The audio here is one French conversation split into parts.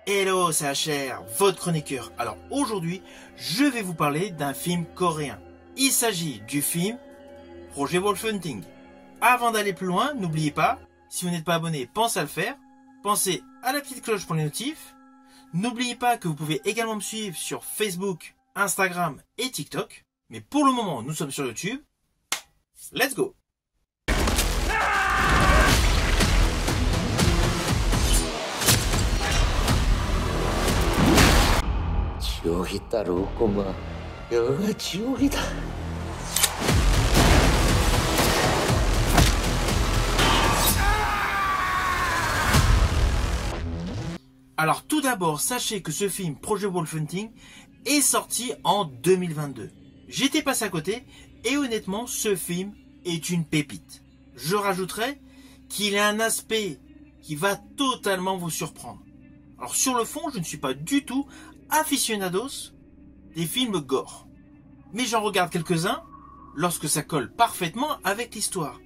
Hello, c'est HR, votre chroniqueur. Alors aujourd'hui, je vais vous parler d'un film coréen. Il s'agit du film Projet Wolfhunting. Avant d'aller plus loin, n'oubliez pas, si vous n'êtes pas abonné, pensez à le faire. Pensez à la petite cloche pour les notifs. N'oubliez pas que vous pouvez également me suivre sur Facebook, Instagram et TikTok. Mais pour le moment, nous sommes sur YouTube. Let's go! 지옥이 따로 없구만. 여기가 지옥이다. Alors tout d'abord, sachez que ce film Projet Wolfhunting est sorti en 2022. J'étais passé à côté et honnêtement, ce film est une pépite. Je rajouterais qu'il a un aspect qui va totalement vous surprendre. Alors sur le fond, je ne suis pas du tout aficionados des films gore. Mais j'en regarde quelques-uns lorsque ça colle parfaitement avec l'histoire.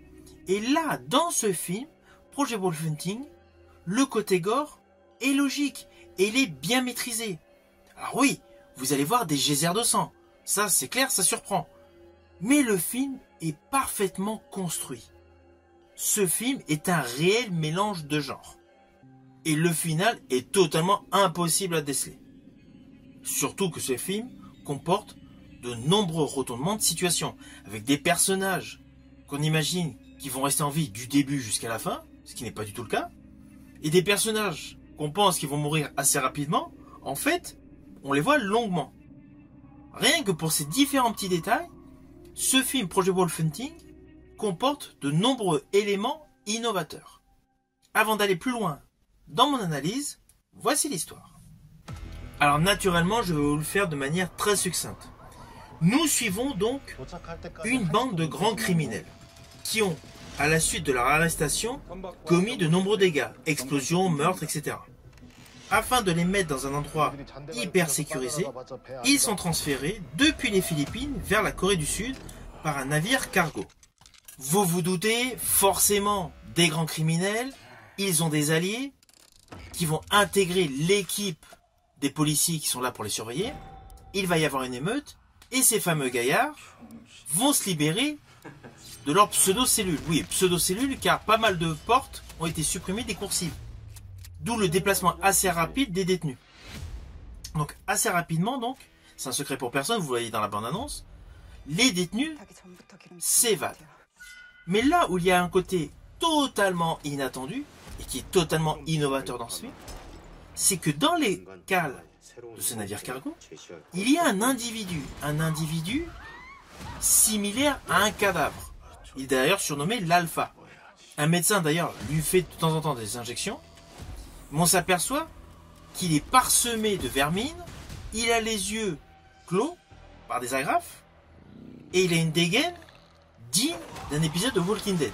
Et là, dans ce film, Projet Wolfhunting, le côté gore est logique et il est bien maîtrisé. Alors oui, vous allez voir des geysers de sang. Ça, c'est clair, ça surprend. Mais le film est parfaitement construit. Ce film est un réel mélange de genres. Et le final est totalement impossible à déceler. Surtout que ce film comporte de nombreux retournements de situation, avec des personnages qu'on imagine qui vont rester en vie du début jusqu'à la fin, ce qui n'est pas du tout le cas, et des personnages qu'on pense qu'ils vont mourir assez rapidement, en fait, on les voit longuement. Rien que pour ces différents petits détails, ce film Projet Wolfhunting comporte de nombreux éléments innovateurs. Avant d'aller plus loin dans mon analyse, voici l'histoire. Alors naturellement, je vais vous le faire de manière très succincte. Nous suivons donc une bande de grands criminels qui ont, à la suite de leur arrestation, commis de nombreux dégâts, explosions, meurtres, etc. Afin de les mettre dans un endroit hyper sécurisé, ils sont transférés depuis les Philippines vers la Corée du Sud par un navire cargo. Vous vous doutez forcément des grands criminels, ils ont des alliés qui vont intégrer l'équipe des policiers qui sont là pour les surveiller. Il va y avoir une émeute et ces fameux gaillards vont se libérer de leurs pseudo-cellules. Oui, pseudo-cellules car pas mal de portes ont été supprimées des coursives. D'où le déplacement assez rapide des détenus. Donc assez rapidement, donc, c'est un secret pour personne, vous voyez dans la bande-annonce, les détenus s'évadent. Mais là où il y a un côté totalement inattendu et qui est totalement innovateur dans ce film, c'est que dans les cales de ce navire cargo, il y a un individu similaire à un cadavre. Il est d'ailleurs surnommé l'Alpha. Un médecin d'ailleurs lui fait de temps en temps des injections, mais on s'aperçoit qu'il est parsemé de vermine, il a les yeux clos par des agrafes, et il a une dégaine digne d'un épisode de Walking Dead.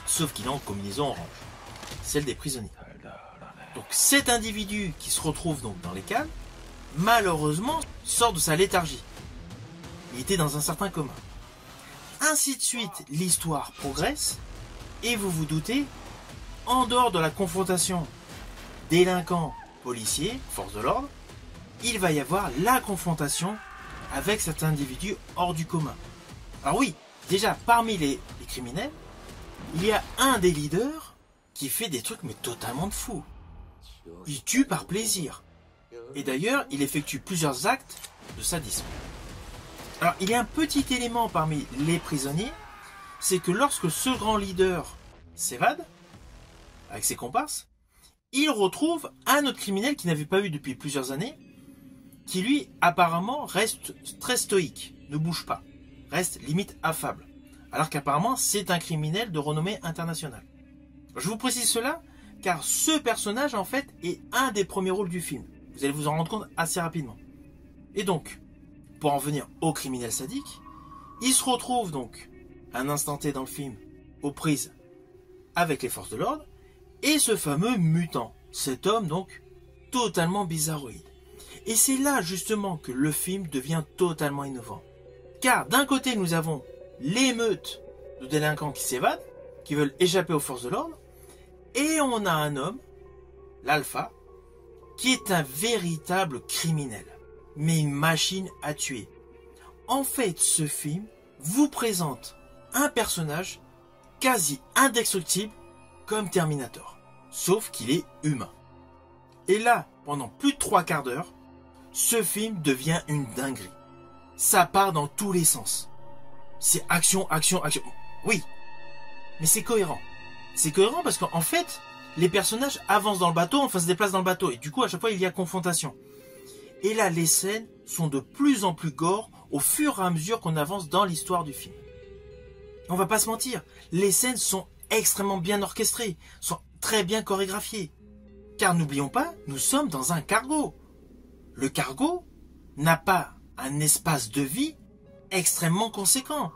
Sauf qu'il est en combinaison orange, celle des prisonniers. Donc cet individu qui se retrouve donc dans les cales, malheureusement, sort de sa léthargie. Il était dans un certain coma. Ainsi de suite, l'histoire progresse, et vous vous doutez, en dehors de la confrontation délinquants, policiers, forces de l'ordre, il va y avoir la confrontation avec cet individu hors du commun. Alors oui, déjà, parmi les criminels, il y a un des leaders qui fait des trucs mais totalement de fou. Il tue par plaisir. Et d'ailleurs, il effectue plusieurs actes de sadisme. Alors, il y a un petit élément parmi les prisonniers, c'est que lorsque ce grand leader s'évade, avec ses comparses, il retrouve un autre criminel qu'il n'avait pas vu depuis plusieurs années, qui lui, apparemment, reste très stoïque, ne bouge pas, reste limite affable, alors qu'apparemment, c'est un criminel de renommée internationale. Je vous précise cela, car ce personnage, en fait, est un des premiers rôles du film. Vous allez vous en rendre compte assez rapidement. Et donc, pour en venir au criminel sadique, il se retrouve donc, à un instant T dans le film, aux prises avec les forces de l'ordre, et ce fameux mutant, cet homme donc, totalement bizarroïde. Et c'est là, justement, que le film devient totalement innovant. Car, d'un côté, nous avons l'émeute de délinquants qui s'évadent, qui veulent échapper aux forces de l'ordre, et on a un homme, l'Alpha, qui est un véritable criminel, mais une machine à tuer. En fait, ce film vous présente un personnage quasi indestructible comme Terminator, sauf qu'il est humain. Et là, pendant plus de 3/4 d'heure, ce film devient une dinguerie. Ça part dans tous les sens. C'est action, action, action. Oui, mais c'est cohérent. C'est cohérent parce qu'en fait, les personnages avancent dans le bateau, enfin se déplacent dans le bateau. Et du coup, à chaque fois, il y a confrontation. Et là, les scènes sont de plus en plus gore au fur et à mesure qu'on avance dans l'histoire du film. On va pas se mentir, les scènes sont extrêmement bien orchestrées, sont très bien chorégraphiées. Car n'oublions pas, nous sommes dans un cargo. Le cargo n'a pas un espace de vie extrêmement conséquent.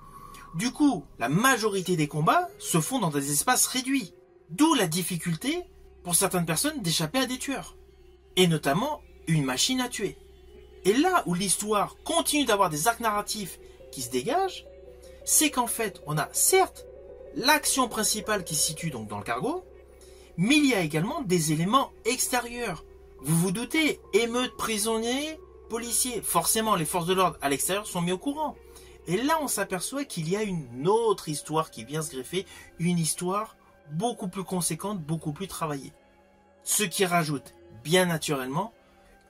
Du coup, la majorité des combats se font dans des espaces réduits. D'où la difficulté pour certaines personnes d'échapper à des tueurs. Et notamment une machine à tuer. Et là où l'histoire continue d'avoir des arcs narratifs qui se dégagent, c'est qu'en fait, on a certes l'action principale qui se situe donc dans le cargo, mais il y a également des éléments extérieurs. Vous vous doutez, émeutes, prisonniers, policiers, forcément les forces de l'ordre à l'extérieur sont mis au courant. Et là on s'aperçoit qu'il y a une autre histoire qui vient se greffer, une histoire beaucoup plus conséquente, beaucoup plus travaillée. Ce qui rajoute bien naturellement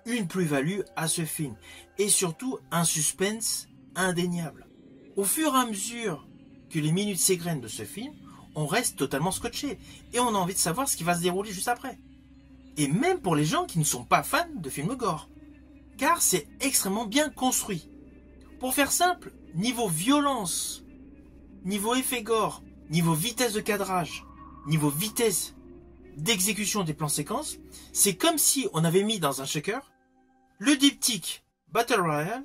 une plus-value à ce film. Et surtout un suspense indéniable. Au fur et à mesure que les minutes s'égrènent de ce film, on reste totalement scotché. Et on a envie de savoir ce qui va se dérouler juste après. Et même pour les gens qui ne sont pas fans de films gore. Car c'est extrêmement bien construit. Pour faire simple, niveau violence, niveau effet gore, niveau vitesse de cadrage, niveau vitesse d'exécution des plans séquences, c'est comme si on avait mis dans un shaker le diptyque Battle Royale,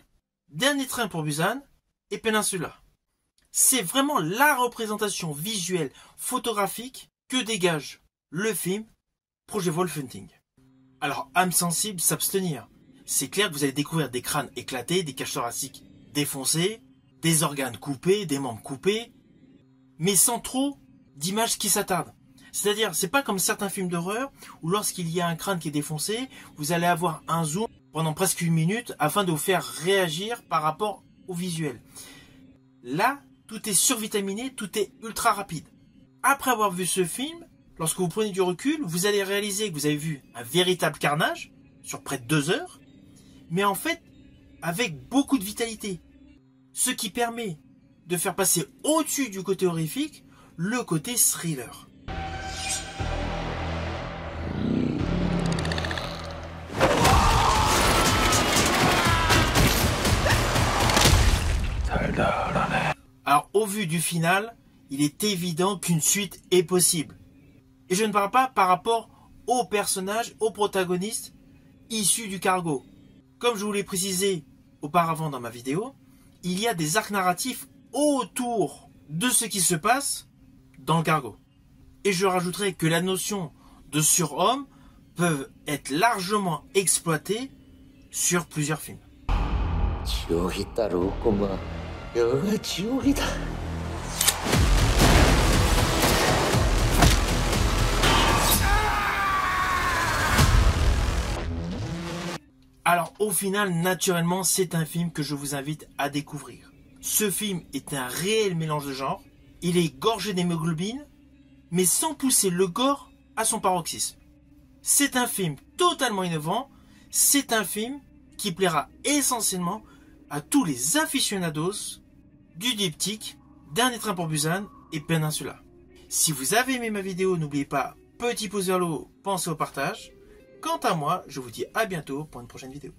Dernier train pour Busan et Peninsula. C'est vraiment la représentation visuelle, photographique que dégage le film Projet Wolf Hunting. Alors, âme sensible, s'abstenir. C'est clair que vous allez découvrir des crânes éclatés, des cages thoraciques défoncées, des organes coupés, des membres coupés, mais sans trop d'images qui s'attardent. C'est-à-dire, c'est pas comme certains films d'horreur où lorsqu'il y a un crâne qui est défoncé, vous allez avoir un zoom pendant presque 1 minute afin de vous faire réagir par rapport au visuel. Là, tout est survitaminé, tout est ultra rapide. Après avoir vu ce film, lorsque vous prenez du recul, vous allez réaliser que vous avez vu un véritable carnage sur près de 2 heures, mais en fait, avec beaucoup de vitalité. Ce qui permet de faire passer au-dessus du côté horrifique, le côté thriller. Alors, au vu du final, il est évident qu'une suite est possible. Et je ne parle pas par rapport aux personnages, aux protagonistes issus du cargo. Comme je vous l'ai précisé auparavant dans ma vidéo, il y a des arcs narratifs autour de ce qui se passe dans le cargo. Et je rajouterai que la notion de surhomme peut être largement exploitée sur plusieurs films. Alors au final, naturellement, c'est un film que je vous invite à découvrir. Ce film est un réel mélange de genres. Il est gorgé d'hémoglobine, mais sans pousser le gore à son paroxysme. C'est un film totalement innovant. C'est un film qui plaira essentiellement à tous les aficionados du diptyque Dernier train pour Busan et Peninsula. Si vous avez aimé ma vidéo, n'oubliez pas, petit pouce vers le haut, pensez au partage. Quant à moi, je vous dis à bientôt pour une prochaine vidéo.